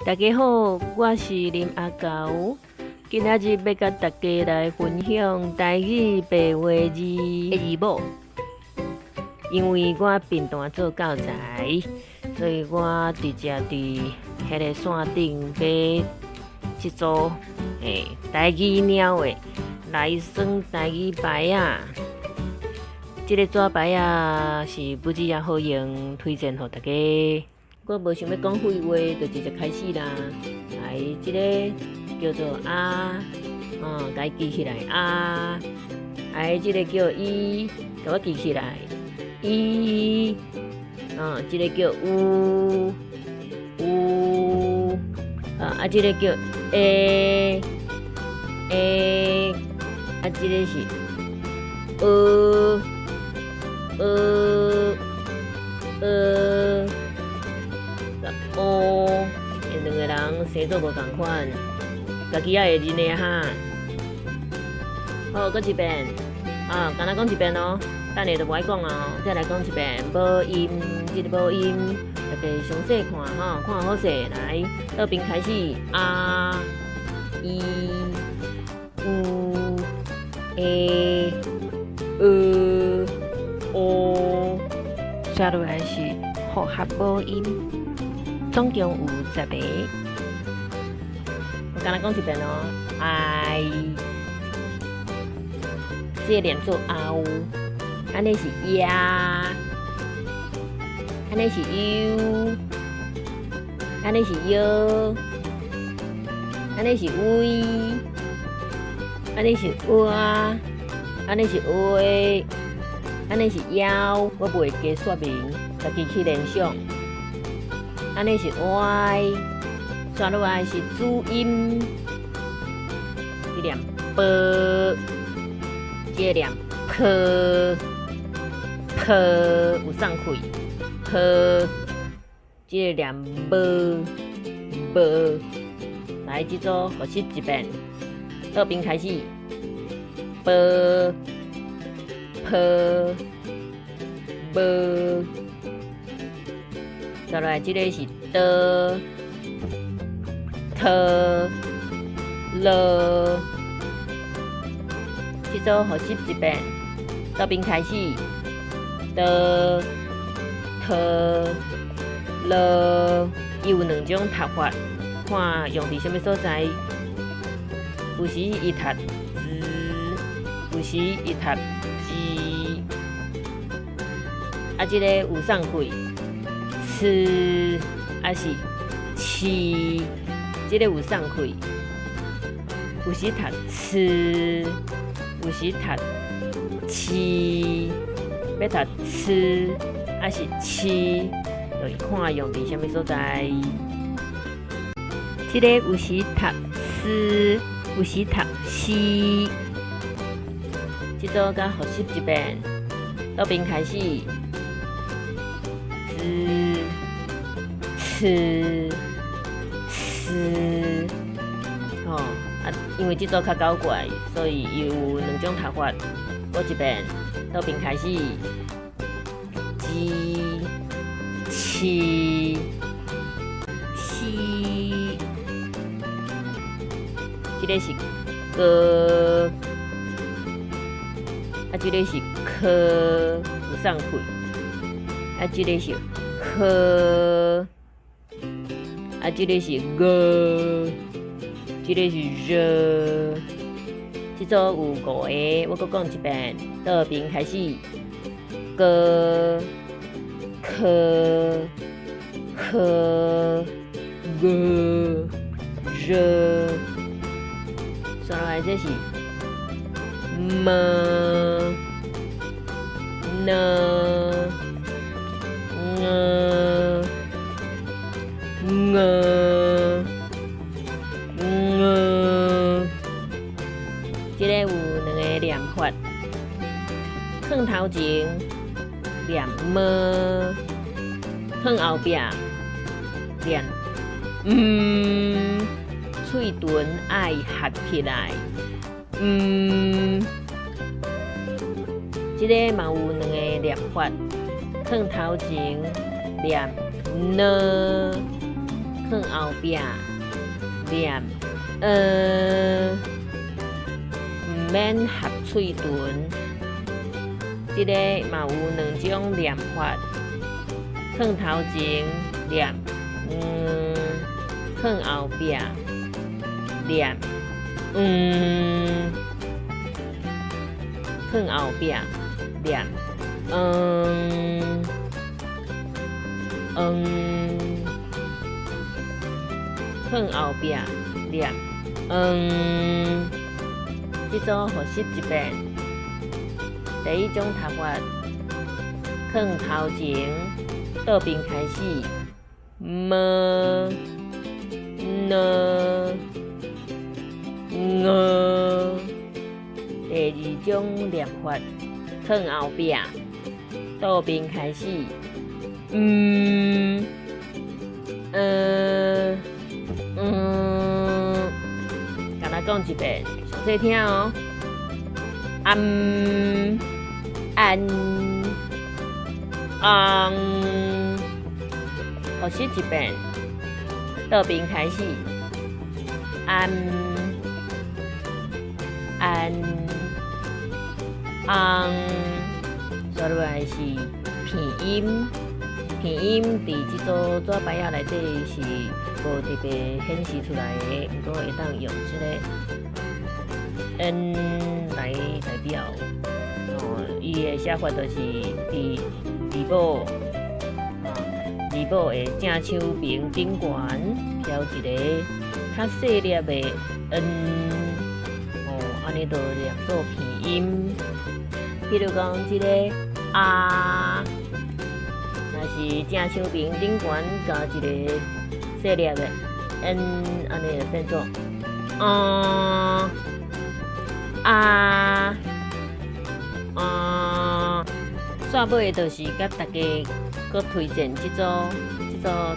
大家好，我是林阿狗，今仔日要甲大家来分享台语白话字的字母。因为我频段做教材，所以我直接伫迄个线顶买一组台语猫的来算台语牌啊。这个纸牌啊是不止也好用，推荐给大家。我无想要讲废话，就直接开始啦。来，这个叫做啊，甲伊记起来啊。来，这个叫伊，甲我记起来伊。这个叫乌乌，这个叫诶，这个是因两个人生做无同款，家己也会认的哈。好，搁一遍，敢若讲一遍哦，等下就无爱讲哦，再来讲一遍，无音，这个无音，大家详细看吼，看好势，来，倒边开始啊，伊，乌，诶，接落来是复合母音。总共有10个，我刚才讲一遍哦。I， 这个连做凹，安尼是呀，安尼是 U， 安尼是 U， 安尼是 V， 安尼是哇，安尼是 A， 安尼是腰，我袂加说明，家己去联想。安尼是 Y， 刷落来是主音，这念 b， 这念 p， 有送开 p， 这念 b， 来这组复习一遍，倒边开始 b， 再来，这个是的、特、了，这组复习一遍，倒边开始的、特、了，伊有2种读法，看用伫什么所在。有时伊读字，有时伊读字，这个有送开。吃还是吃，这个有送开。有时读吃，有时读吃，要读吃还是吃，就看用伫什么所在。这个有时读吃，有时读西。这组甲复习一遍，倒边开始。因为这组较搞怪，所以有2种读法。我一遍，倒边开始，鸡、七、西，这个是歌，这个是科，有送开，这个是呵。这个是个，这个是热，这组有5个，我搁讲一遍，倒边开始，个、科、呵、个、热，刷落来这是么、呢、这个有2个念法，放头前念么，放后壁念嘴唇爱合起来，这个嘛有2个念法，放头前念呢。放后壁念，毋免合喙唇。即个嘛有两种念法，放头前念，放后壁念，放后壁念，放后壁念，即组复习一遍。第一种读法，放头前，倒边开始，m、n、ng。第二种念法，放后壁，倒边开始，甲咱讲一遍，详细听哦。复习一遍，倒边开始，接落来是片音，片音伫即组纸牌仔内底是无特别显示出来的，毋过会当用即个 n 来代表。伊的写法就是字母，字母的正手边顶悬挑一个较细粒的 n， 安尼就念做片音。比如讲，即个若是正手边顶悬加一个细粒的 n， 安尼就变做煞尾就是甲大家搁推荐即组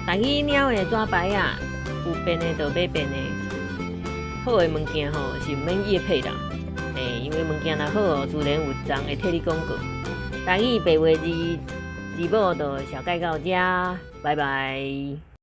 台语鸟的纸牌啊，有变的就买变的，好的物件吼是毋免业配啦，因为物件若好哦，自然有人会替你广告。台语白话字母就小介到这，拜拜。